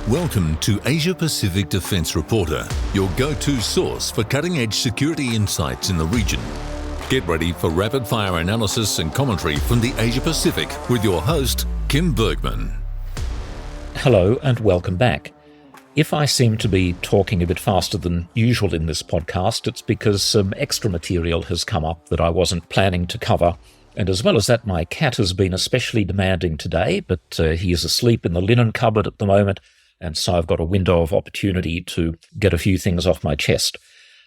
Welcome to Asia Pacific Defence Reporter, your go-to source for cutting-edge security insights in the region. Get ready for rapid-fire analysis and commentary from the Asia Pacific with your host, Kim Bergman. Hello and welcome back. If I seem to be talking a bit faster than usual in this podcast, it's because some extra material has come up that I wasn't planning to cover. And as well as that, my cat has been especially demanding today, but he is asleep in the linen cupboard at the moment, and so I've got a window of opportunity to get a few things off my chest.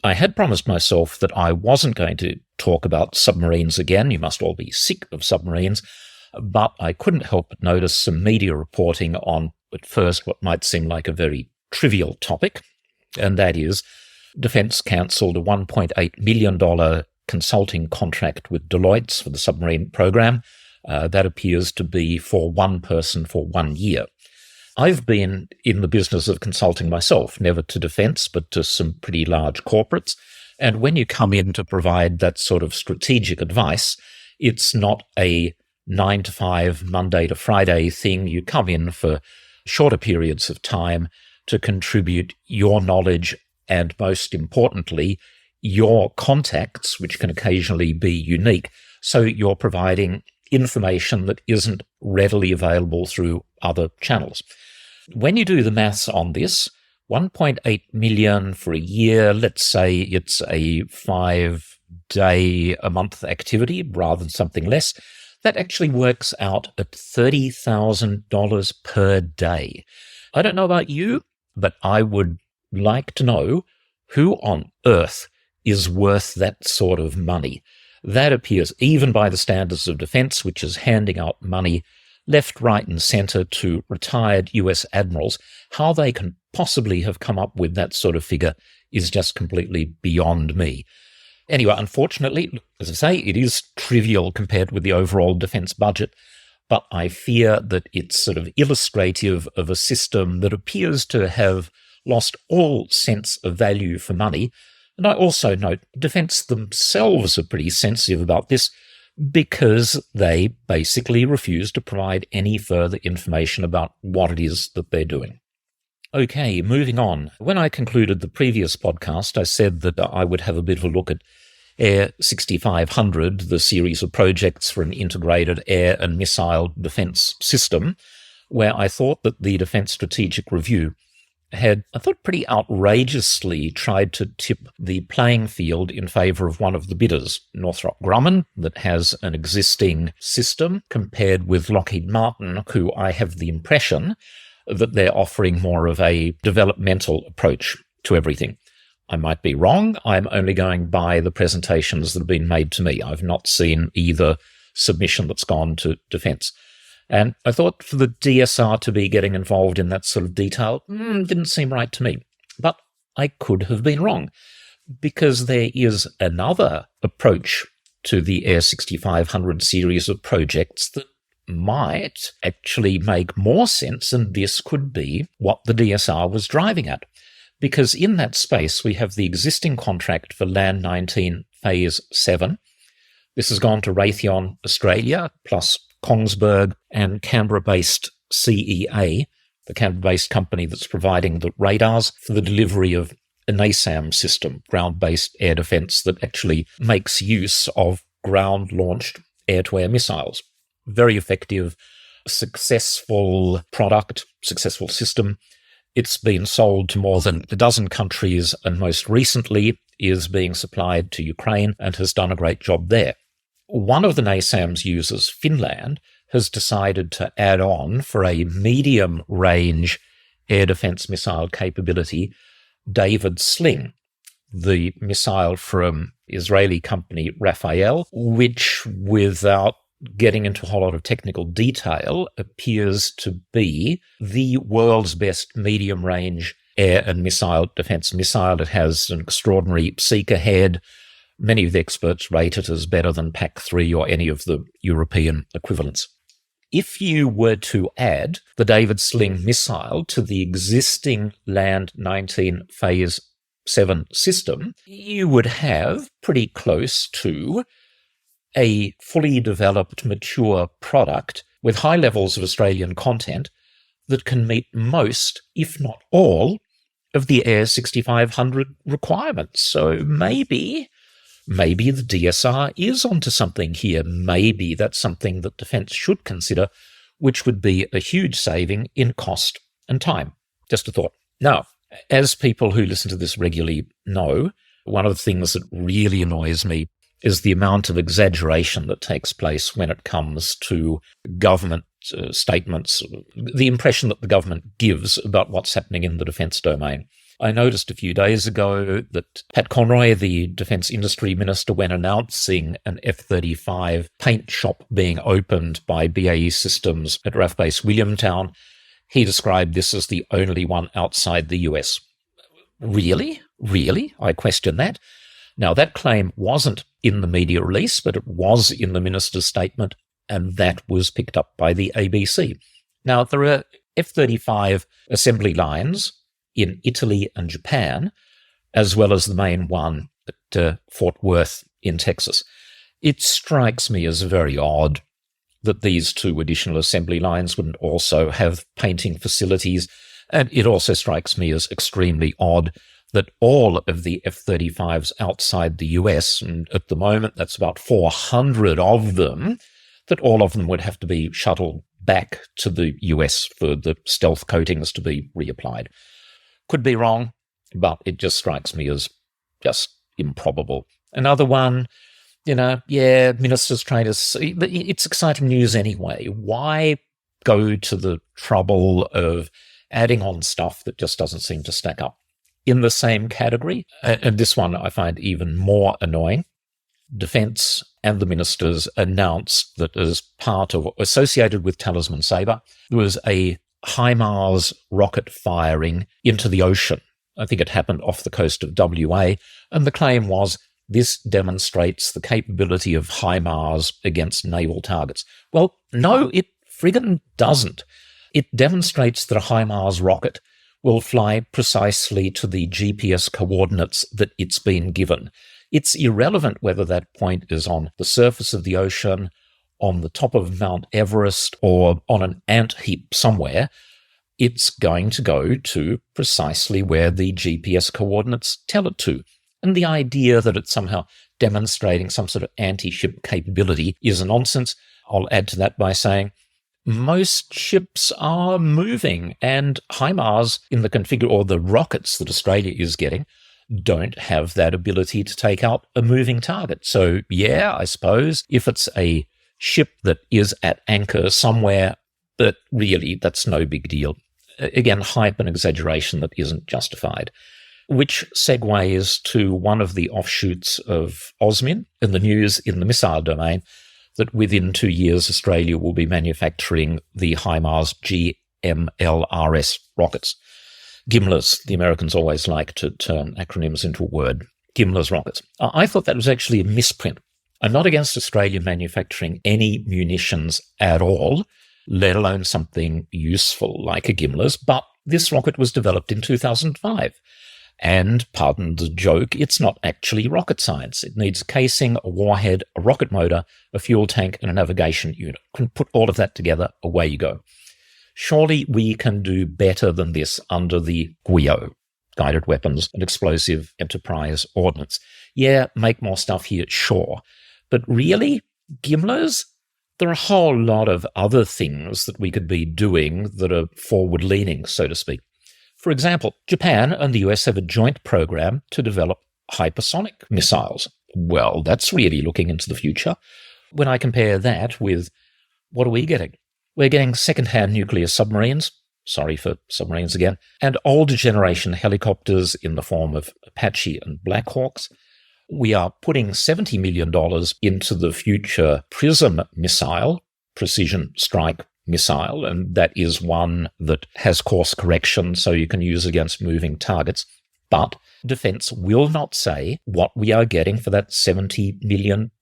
I had promised myself that I wasn't going to talk about submarines again. You must all be sick of submarines. But I couldn't help but notice some media reporting on, at first, what might seem like a very trivial topic, and that is Defence cancelled a $1.8 million consulting contract with Deloitte for the submarine program. That appears to be for one person for 1 year. I've been in the business of consulting myself, never to defence, but to some pretty large corporates. And when you come in to provide that sort of strategic advice, it's not a 9 to 5, Monday to Friday thing. You come in for shorter periods of time to contribute your knowledge and, most importantly, your contacts, which can occasionally be unique. So you're providing information that isn't readily available through other channels. When you do the maths on this, 1.8 million for a year, let's say it's a 5-day-a-month activity rather than something less, that actually works out at $30,000 per day. I don't know about you, but I would like to know who on earth is worth that sort of money. That appears, even by the standards of defence, which is handing out money left, right and centre to retired US admirals, how they can possibly have come up with that sort of figure is just completely beyond me. Anyway, unfortunately, as I say, it is trivial compared with the overall defence budget, but I fear that it's sort of illustrative of a system that appears to have lost all sense of value for money. And I also note defence themselves are pretty sensitive about this because they basically refuse to provide any further information about what it is that they're doing. Okay, moving on. When I concluded the previous podcast, I said that I would have a bit of a look at Air 6500, the series of projects for an integrated air and missile defence system, where I thought that the Defence Strategic Review had, I thought, pretty outrageously tried to tip the playing field in favour of one of the bidders, Northrop Grumman, that has an existing system, compared with Lockheed Martin, who I have the impression that they're offering more of a developmental approach to everything. I might be wrong. I'm only going by the presentations that have been made to me. I've not seen either submission that's gone to defence. And I thought for the DSR to be getting involved in that sort of detail didn't seem right to me. But I could have been wrong, because there is another approach to the Air 6500 series of projects that might actually make more sense, and this could be what the DSR was driving at. Because in that space, we have the existing contract for Land 19 Phase 7. This has gone to Raytheon Australia, plus Kongsberg and Canberra-based CEA, the Canberra-based company that's providing the radars for the delivery of a NASAM system, ground-based air defence that actually makes use of ground-launched air-to-air missiles. Very effective, successful product, successful system. It's been sold to more than a dozen countries, and most recently is being supplied to Ukraine and has done a great job there. One of the NASAM's users, Finland, has decided to add on for a medium-range air defence missile capability, David Sling, the missile from Israeli company Rafael, which, without getting into a whole lot of technical detail, appears to be the world's best medium-range air and missile defence missile. It has an extraordinary seeker head. Many of the experts rate it as better than PAC-3 or any of the European equivalents. If you were to add the David Sling missile to the existing Land 19 Phase 7 system, you would have pretty close to a fully developed, mature product with high levels of Australian content that can meet most, if not all, of the Air 6500 requirements. So maybe the DSR is onto something here. Maybe that's something that Defence should consider, which would be a huge saving in cost and time. Just a thought. Now, as people who listen to this regularly know, one of the things that really annoys me is the amount of exaggeration that takes place when it comes to government statements, the impression that the government gives about what's happening in the defence domain. I noticed a few days ago that Pat Conroy, the Defence Industry Minister, when announcing an F-35 paint shop being opened by BAE Systems at RAF Base Williamtown, he described this as the only one outside the US. Really? Really? I question that. Now, that claim wasn't in the media release, but it was in the minister's statement, and that was picked up by the ABC. Now, there are F-35 assembly lines in Italy and Japan, as well as the main one at Fort Worth in Texas. It strikes me as very odd that these two additional assembly lines wouldn't also have painting facilities, and it also strikes me as extremely odd that all of the F-35s outside the US, and at the moment that's about 400 of them, that all of them would have to be shuttled back to the US for the stealth coatings to be reapplied. Could be wrong, but it just strikes me as just improbable. Another one, ministers trying to see, it's exciting news anyway. Why go to the trouble of adding on stuff that just doesn't seem to stack up? In the same category, and this one I find even more annoying, Defence and the ministers announced that as part of, associated with Talisman Sabre, there was a HIMARS rocket firing into the ocean. I think it happened off the coast of WA, and the claim was this demonstrates the capability of HIMARS against naval targets. Well, no, it friggin' doesn't. It demonstrates that a HIMARS rocket will fly precisely to the GPS coordinates that it's been given. It's irrelevant whether that point is on the surface of the ocean, on the top of Mount Everest, or on an ant heap somewhere. It's going to go to precisely where the GPS coordinates tell it to. And the idea that it's somehow demonstrating some sort of anti-ship capability is nonsense. I'll add to that by saying most ships are moving, and HIMARS in the configure, or the rockets that Australia is getting, don't have that ability to take out a moving target. So yeah, I suppose if it's a ship that is at anchor somewhere, but really that's no big deal. Again, hype and exaggeration that isn't justified. Which segues to one of the offshoots of AUSMIN in the news in the missile domain, that within 2 years Australia will be manufacturing the HIMARS GMLRS rockets. GMLRS, the Americans always like to turn acronyms into a word. GMLRS rockets. I thought that was actually a misprint. I'm not against Australia manufacturing any munitions at all, let alone something useful like a GMLRS, but this rocket was developed in 2005. And, pardon the joke, it's not actually rocket science. It needs a casing, a warhead, a rocket motor, a fuel tank, and a navigation unit. Can put all of that together, away you go. Surely we can do better than this under the GWEO, Guided Weapons and Explosive Enterprise Ordnance. Yeah, make more stuff here, sure. But really, GMLRS? There are a whole lot of other things that we could be doing that are forward-leaning, so to speak. For example, Japan and the US have a joint program to develop hypersonic missiles. Well, that's really looking into the future. When I compare that with, what are we getting? We're getting second-hand nuclear submarines, sorry for submarines again, and older generation helicopters in the form of Apache and Blackhawks. We are putting $70 million into the future PrSM missile, precision strike missile, and that is one that has course correction so you can use against moving targets. But Defence will not say what we are getting for that $70 million.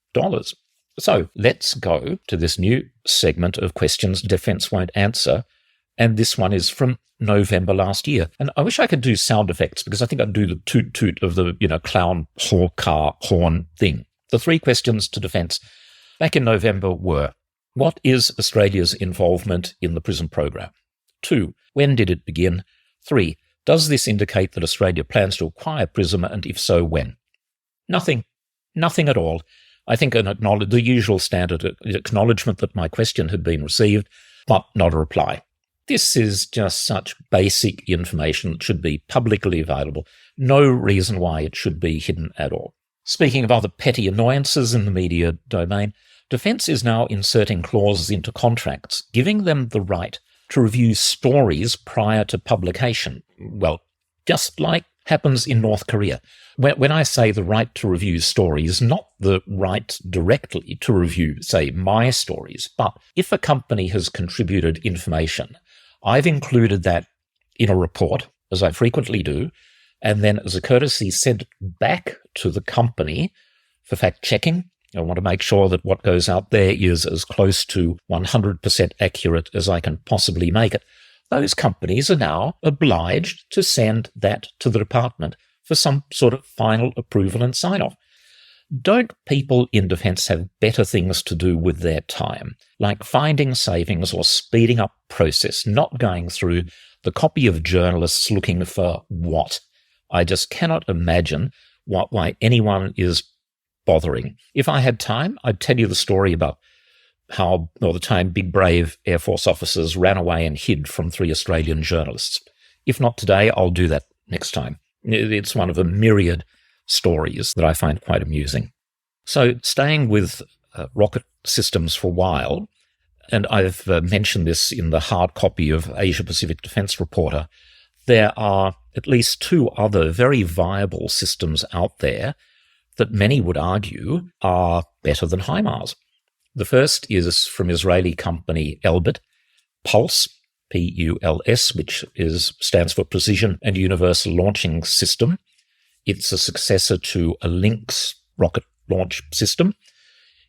So let's go to this new segment of questions Defence won't answer, and this one is from November last year. And I wish I could do sound effects, because I think I'd do the toot-toot of the, clown car horn thing. The 3 questions to Defence back in November were: what is Australia's involvement in the PrSM program? 2. When did it begin? 3. Does this indicate that Australia plans to acquire Prism, and if so, when? Nothing. Nothing at all. I think the usual standard acknowledgement that my question had been received, but not a reply. This is just such basic information that should be publicly available. No reason why it should be hidden at all. Speaking of other petty annoyances in the media domain, Defence is now inserting clauses into contracts, giving them the right to review stories prior to publication. Well, just like happens in North Korea. When I say the right to review stories, not the right directly to review, say, my stories, but if a company has contributed information, I've included that in a report, as I frequently do, and then as a courtesy sent it back to the company for fact-checking. I want to make sure that what goes out there is as close to 100% accurate as I can possibly make it. Those companies are now obliged to send that to the department for some sort of final approval and sign-off. Don't people in defence have better things to do with their time, like finding savings or speeding up process, not going through the copy of journalists looking for what? I just cannot imagine why anyone is bothering. If I had time, I'd tell you the story about how, all the time, big brave Air Force officers ran away and hid from 3 Australian journalists. If not today, I'll do that next time. It's one of a myriad stories that I find quite amusing. So staying with rocket systems for a while, and I've mentioned this in the hard copy of Asia Pacific Defence Reporter, there are at least 2 other very viable systems out there that many would argue are better than HIMARS. The first is from Israeli company Elbit, Pulse, P-U-L-S, which stands for Precision and Universal Launching System. It's a successor to a Lynx rocket launch system.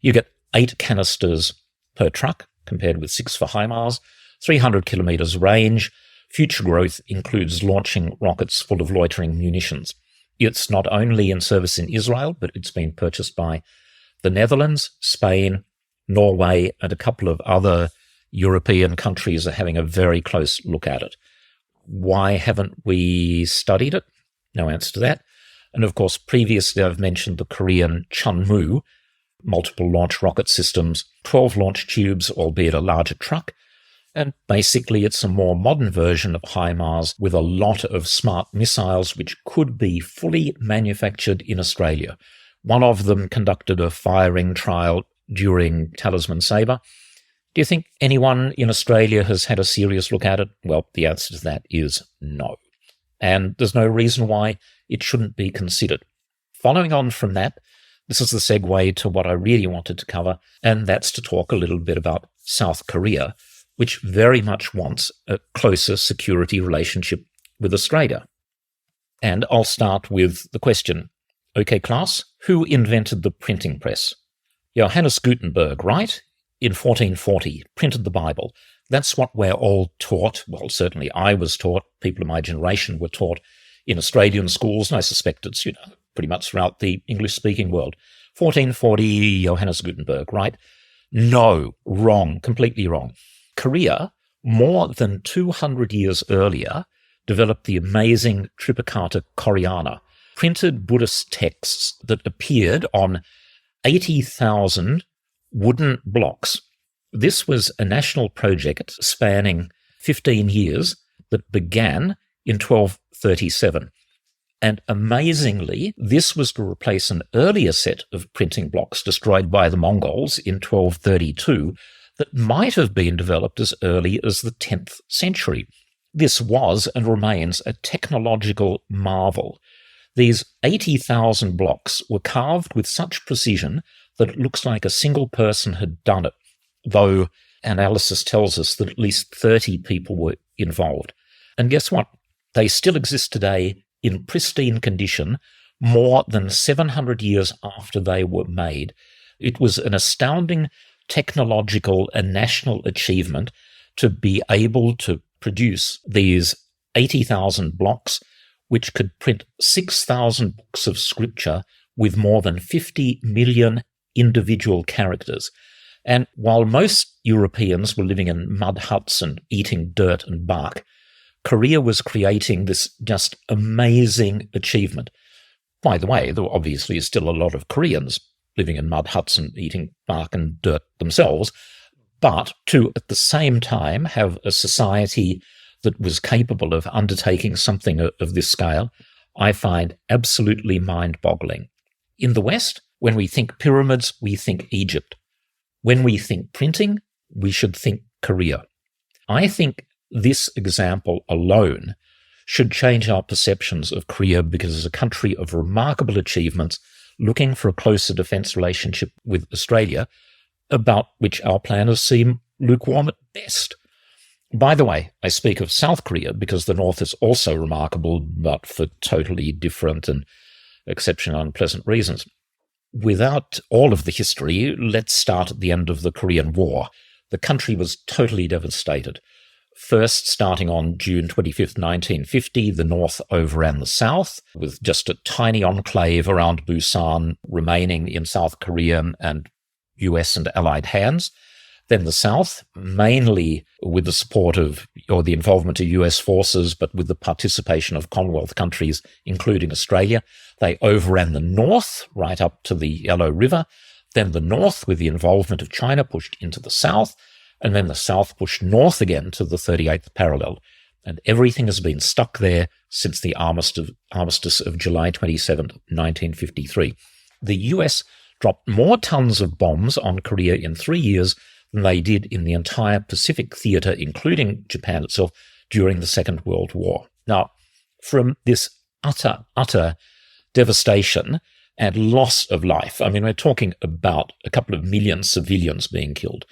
You get 8 canisters per truck, compared with 6 for HIMARS, 300 kilometres range. Future growth includes launching rockets full of loitering munitions. It's not only in service in Israel, but it's been purchased by the Netherlands, Spain, Norway, and a couple of other European countries are having a very close look at it. Why haven't we studied it? No answer to that. And of course, previously I've mentioned the Korean Chunmoo, multiple launch rocket systems, 12 launch tubes, albeit a larger truck. And basically it's a more modern version of HIMARS with a lot of smart missiles which could be fully manufactured in Australia. One of them conducted a firing trial during Talisman Sabre. Do you think anyone in Australia has had a serious look at it? Well, the answer to that is no. And there's no reason why it shouldn't be considered. Following on from that, this is the segue to what I really wanted to cover, and that's to talk a little bit about South Korea, which very much wants a closer security relationship with Australia. And I'll start with the question. Okay, class, who invented the printing press? Johannes Gutenberg, right? In 1440, printed the Bible. That's what we're all taught. Well, certainly I was taught. People of my generation were taught in Australian schools, and I suspect it's, pretty much throughout the English-speaking world. 1440, Johannes Gutenberg, right? No, wrong, completely wrong. Korea, more than 200 years earlier, developed the amazing Tripakata Koreana, printed Buddhist texts that appeared on 80,000 wooden blocks. This was a national project spanning 15 years that began in 1237. And amazingly, this was to replace an earlier set of printing blocks destroyed by the Mongols in 1232 that might have been developed as early as the 10th century. This was and remains a technological marvel. These 80,000 blocks were carved with such precision that it looks like a single person had done it, though analysis tells us that at least 30 people were involved. And guess what? They still exist today in pristine condition more than 700 years after they were made. It was an astounding technological and national achievement to be able to produce these 80,000 blocks, which could print 6,000 books of scripture with more than 50 million individual characters. And while most Europeans were living in mud huts and eating dirt and bark, Korea was creating this just amazing achievement. By the way, there obviously is still a lot of Koreans living in mud huts and eating bark and dirt themselves, but to, at the same time, have a society that was capable of undertaking something of this scale, I find absolutely mind-boggling. In the West, when we think pyramids, we think Egypt. When we think printing, we should think Korea. I think this example alone should change our perceptions of Korea, because it's a country of remarkable achievements looking for a closer defence relationship with Australia, about which our planners seem lukewarm at best. By the way, I speak of South Korea because the North is also remarkable, but for totally different and exceptionally unpleasant reasons. Without all of the history, let's start at the end of the Korean War. The country was totally devastated. First, starting on June 25th, 1950, the North overran the South, with just a tiny enclave around Busan remaining in South Korea and US and Allied hands. Then the South, mainly with the support of, or the involvement of US forces, but with the participation of Commonwealth countries, including Australia, they overran the North right up to the Yellow River. Then the North, with the involvement of China, pushed into the South. And then the South pushed north again to the 38th parallel. And everything has been stuck there since the armistice of July 27, 1953. The US dropped more tons of bombs on Korea in 3 years than they did in the entire Pacific theater, including Japan itself, during the Second World War. Now, from this utter devastation and loss of life, I mean, we're talking about a couple of million civilians being killed.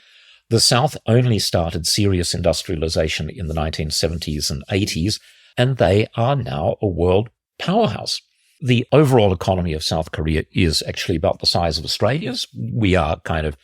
The South only started serious industrialization in the 1970s and 80s, and they are now a world powerhouse. The overall economy of South Korea is actually about the size of Australia's. We are kind of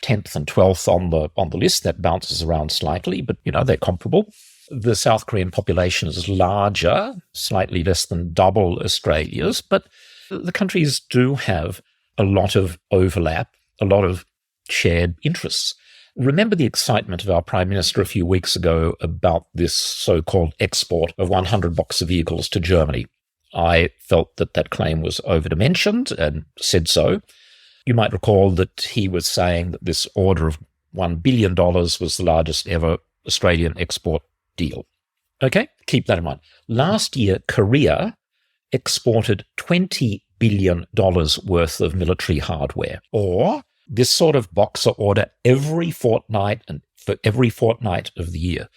10th and 12th on the list. That bounces around slightly, but, they're comparable. The South Korean population is larger, slightly less than double Australia's, but the countries do have a lot of overlap, a lot of shared interests. Remember the excitement of our Prime Minister a few weeks ago about this so-called export of 100 Boxer vehicles to Germany. I felt that claim was overdimensioned and said so. You might recall that he was saying that this order of $1 billion was the largest ever Australian export deal. Okay, keep that in mind. Last year, Korea exported $20 billion worth of military hardware, or this sort of Boxer order every fortnight and for every fortnight of the year.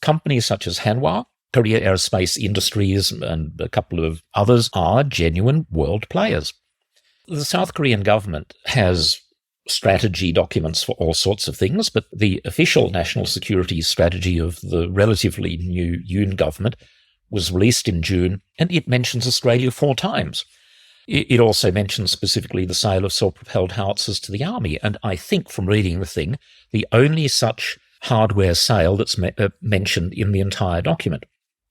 Companies such as Hanwha, Korea Aerospace Industries, and a couple of others are genuine world players. The South Korean government has strategy documents for all sorts of things, but the official national security strategy of the relatively new Yoon government was released in June, and it mentions Australia 4 times. It also mentions specifically the sale of self-propelled howitzers to the army, and I think from reading the thing, the only such hardware sale that's mentioned in the entire document.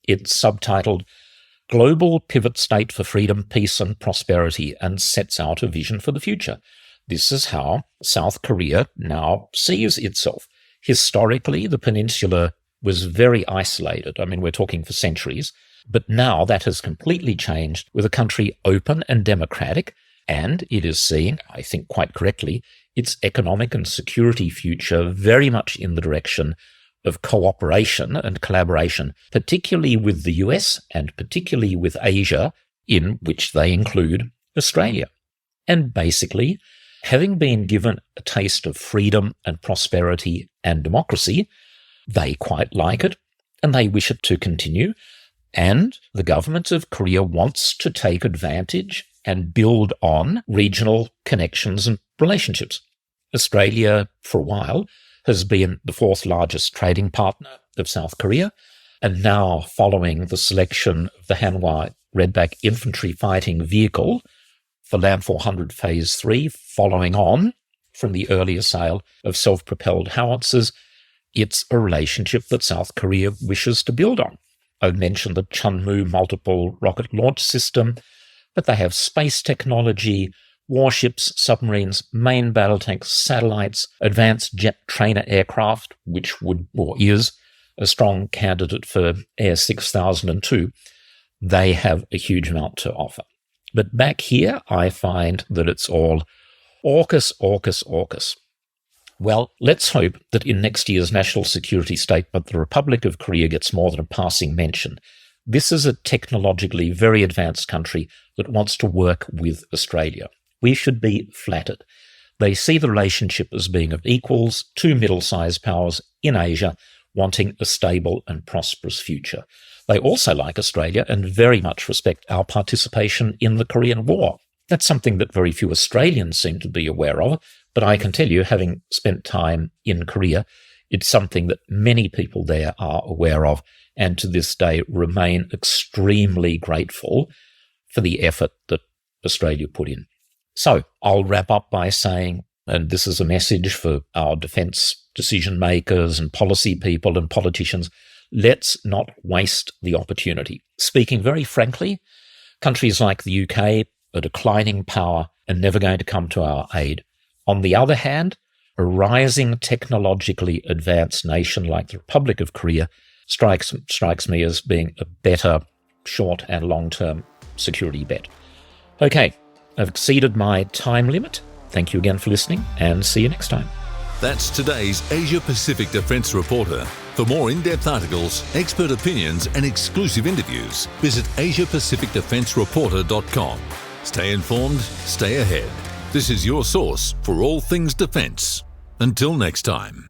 It's subtitled Global Pivot State for Freedom, Peace and Prosperity, and sets out a vision for the future. This is how South Korea now sees itself. Historically, the peninsula was very isolated. I mean, we're talking for centuries. But now that has completely changed, with a country open and democratic, and it is seeing, I think quite correctly, its economic and security future very much in the direction of cooperation and collaboration, particularly with the US and particularly with Asia, in which they include Australia. And basically, having been given a taste of freedom and prosperity and democracy, they quite like it, and they wish it to continue. And the government of Korea wants to take advantage and build on regional connections and relationships. Australia, for a while, has been the 4th largest trading partner of South Korea, and now following the selection of the Hanwha Redback infantry fighting vehicle for Land 400 Phase 3, following on from the earlier sale of self-propelled howitzers, it's a relationship that South Korea wishes to build on. I mentioned the Chunmoo multiple rocket launch system, but they have space technology, warships, submarines, main battle tanks, satellites, advanced jet trainer aircraft, which would or is a strong candidate for Air 6002, they have a huge amount to offer. But back here, I find that it's all AUKUS, AUKUS, AUKUS. Well, let's hope that in next year's national security statement, the Republic of Korea gets more than a passing mention. This is a technologically very advanced country that wants to work with Australia. We should be flattered. They see the relationship as being of equals, two middle-sized powers in Asia wanting a stable and prosperous future. They also like Australia and very much respect our participation in the Korean War. That's something that very few Australians seem to be aware of, but I can tell you, having spent time in Korea, it's something that many people there are aware of and to this day remain extremely grateful for the effort that Australia put in. So I'll wrap up by saying, and this is a message for our defence decision makers and policy people and politicians, let's not waste the opportunity. Speaking very frankly, countries like the UK are declining power and never going to come to our aid. On the other hand, a rising technologically advanced nation like the Republic of Korea strikes me as being a better short and long-term security bet. Okay, I've exceeded my time limit. Thank you again for listening, and see you next time. That's today's Asia Pacific Defence Reporter. For more in-depth articles, expert opinions and exclusive interviews, visit AsiaPacificDefenceReporter.com. Stay informed, stay ahead. This is your source for all things defence. Until next time.